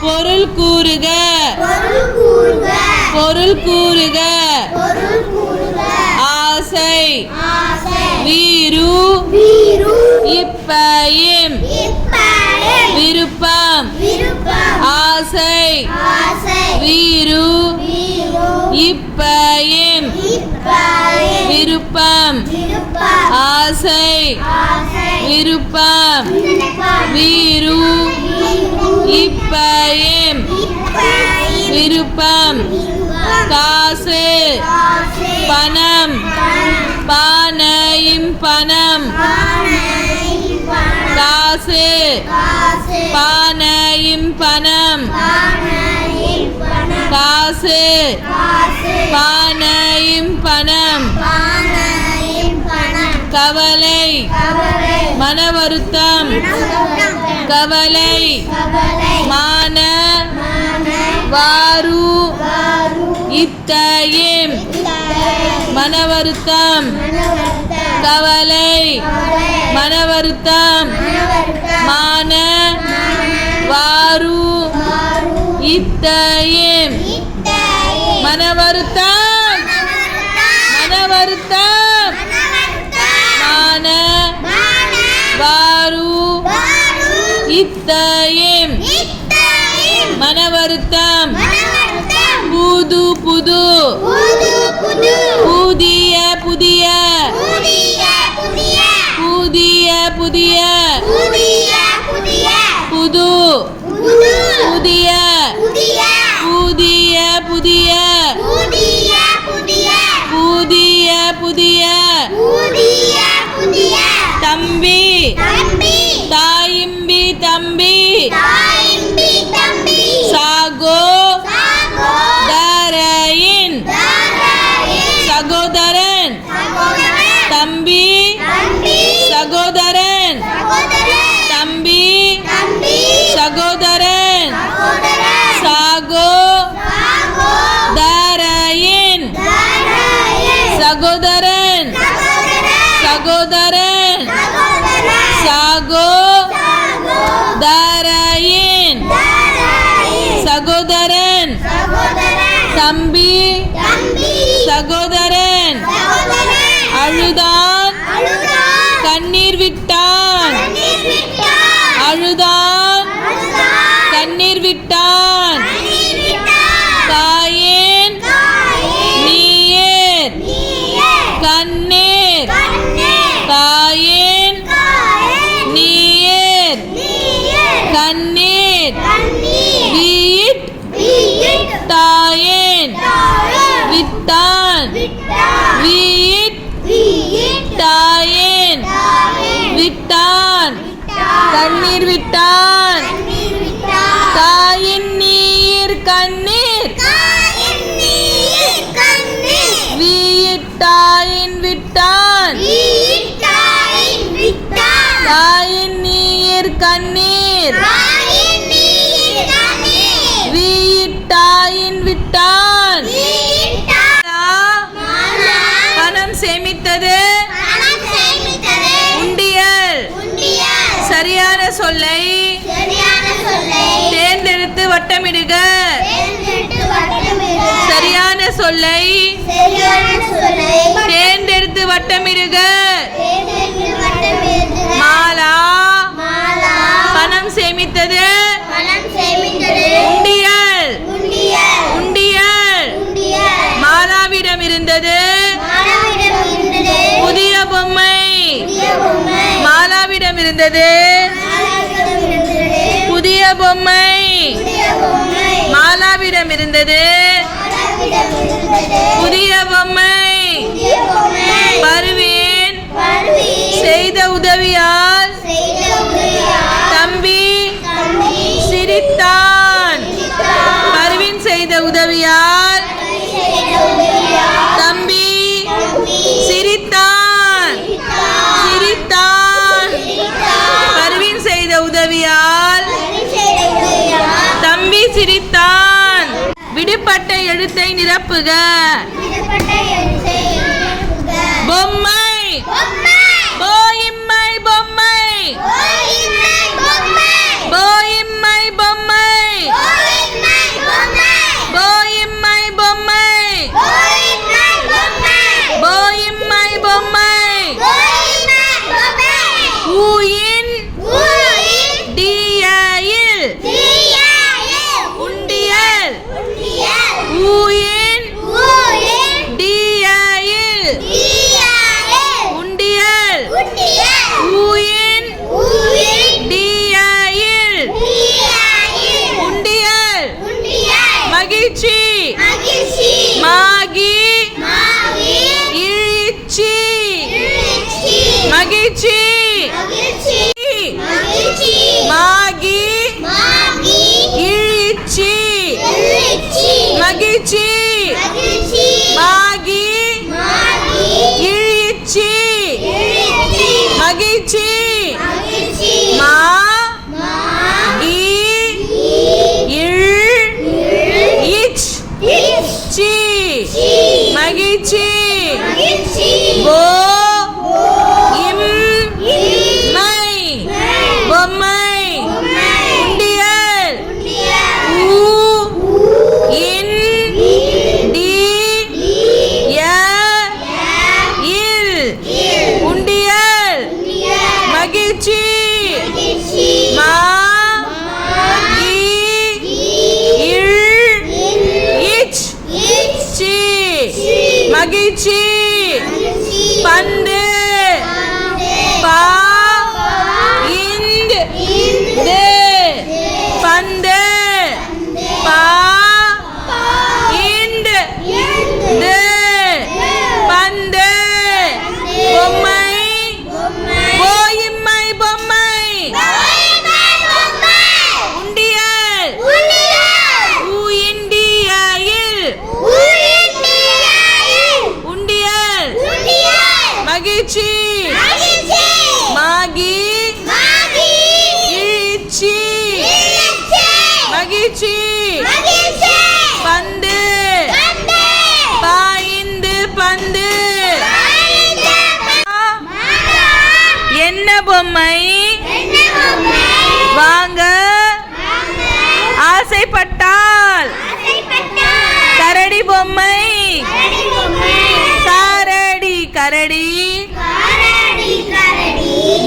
பொருள் கூறுக பொருள் கூறுக ஆசை வீரு இப்பயும் விருப்பம் ஆசை வீரு இப்பயும் விருப்பம் ஆசை விருப்பம் வீரு இப்பயும் விருப்பம் காசு பணம் பானையும் பணம் காசு பானையும் பணம் காசு பானையும் பணம் கவலை மன வருத்தம் கவலை மான வாரு இத்தயம் மன வருத்தம் கவலை மன வருத்தம் மான வாரு இத்தயம் மன வருத்தம் மான வாரு இத்தயம் மன வருத்தம் புது புது புதிய புதிய புதிய புதிய புது புதிய புதிய புதிய புதிய புதிய தம்பி தாயிம்பி தம்பி சாகோ தரையின் சகோதரன் தம்பி சகோதரன் தம்பி சகோதரன் சாகோ தரையின் சகோதரன் சகோதரன் சாகோ தரையின் சகோதரன் தம்பி சகோதரன் அழுதான் கண்ணீர் விட்டான் அழுதான் கண்ணீர் விட்டான் காயேன் நீர் கண்ணீர் காயேன் நீர் கண்ணீர் வீட் தாயேன் விட்டான் வீட் தாயேன் விட்டான் கண்ணீர் விட்டான் தாயின் நீர் கண்ணீர் வீட்டாயின் விட்டான் தாயின் நீர் கண்ணீர் வீட்டாயின் விட்டான் பணம் சேமித்தது உண்டியல் சரியான சொல்லை தேர்ந்தெடுத்து வட்டமிடுக சரியான சொல்லை தேர்ந்தெடுத்து வட்டமிடுக மாலா பணம் சேமித்தது உண்டியல் உண்டியல் மாலாவிடம் இருந்தது புதிய பொம்மை மாலாவிடம் இருந்தது புதிய பொம்மை மாலாவிடம் இருந்தது புதிய பொம்மை பர்வீன் செய்த உதவியால் தம்பி சிரித்தான் பர்வீன் செய்த உதவியால் தம்பி சிரித்தான் சிரித்தான் பர்வீன் செய்த உதவியால் தம்பி சிரித்தான் விடுபட்ட எழுத்தை நிரப்புக பொம்மை போயிம்மை பொம்மை போயிம்மை பொம்மை மகிழ்ச்சி பந்து பாய்ந்து பந்து என்ன பொம்மை வாங்க ஆசைப்பட்டால் கரடி பொம்மை கரடி கரடி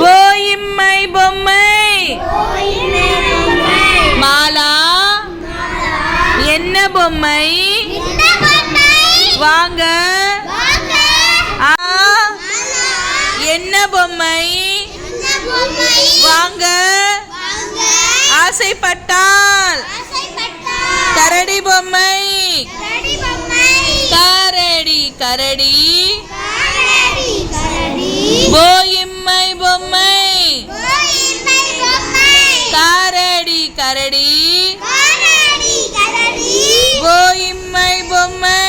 போயிம்மை பொம்மை மாலா என்ன பொம்மை வாங்க என்ன பொம்மை வாங்க ஆசைப்பட்டால் கரடி பொம்மை கரடி கரடி போயிம்மை பொம்மை கரடி கரடி போயிம்மை பொம்மை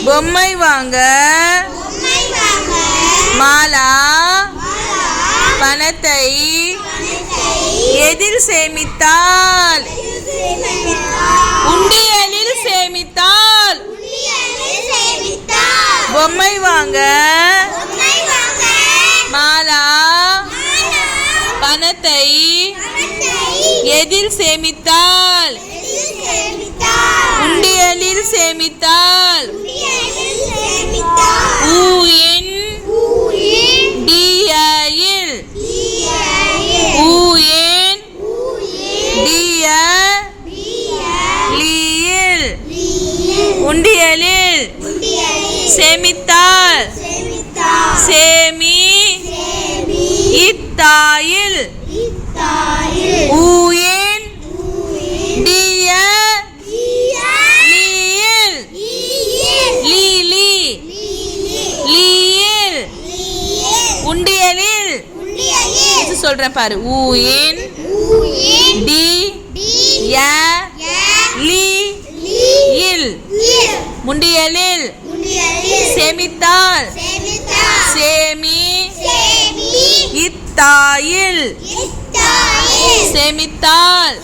பொம்மை வாங்க மாலா பணத்தை எதில் சேமித்தால் உண்டியலில் சேமித்தால் பொம்மை வாங்க மாலா பணத்தை எதில் சேமித்தால் உண்டியலில் சேமித்தால் ஊயின் டியில் ஊயின் டியில் உண்டியலில் சேமித்தால் சேமி இத்தாயில் ஊயின் டிய லீயில் உண்டியலில் சொல்றேன் பாரு ஊயின் டி ய லீயில் முண்டியலில் சேமித்தால் சேமி இத்தாயில் சேமித்தால்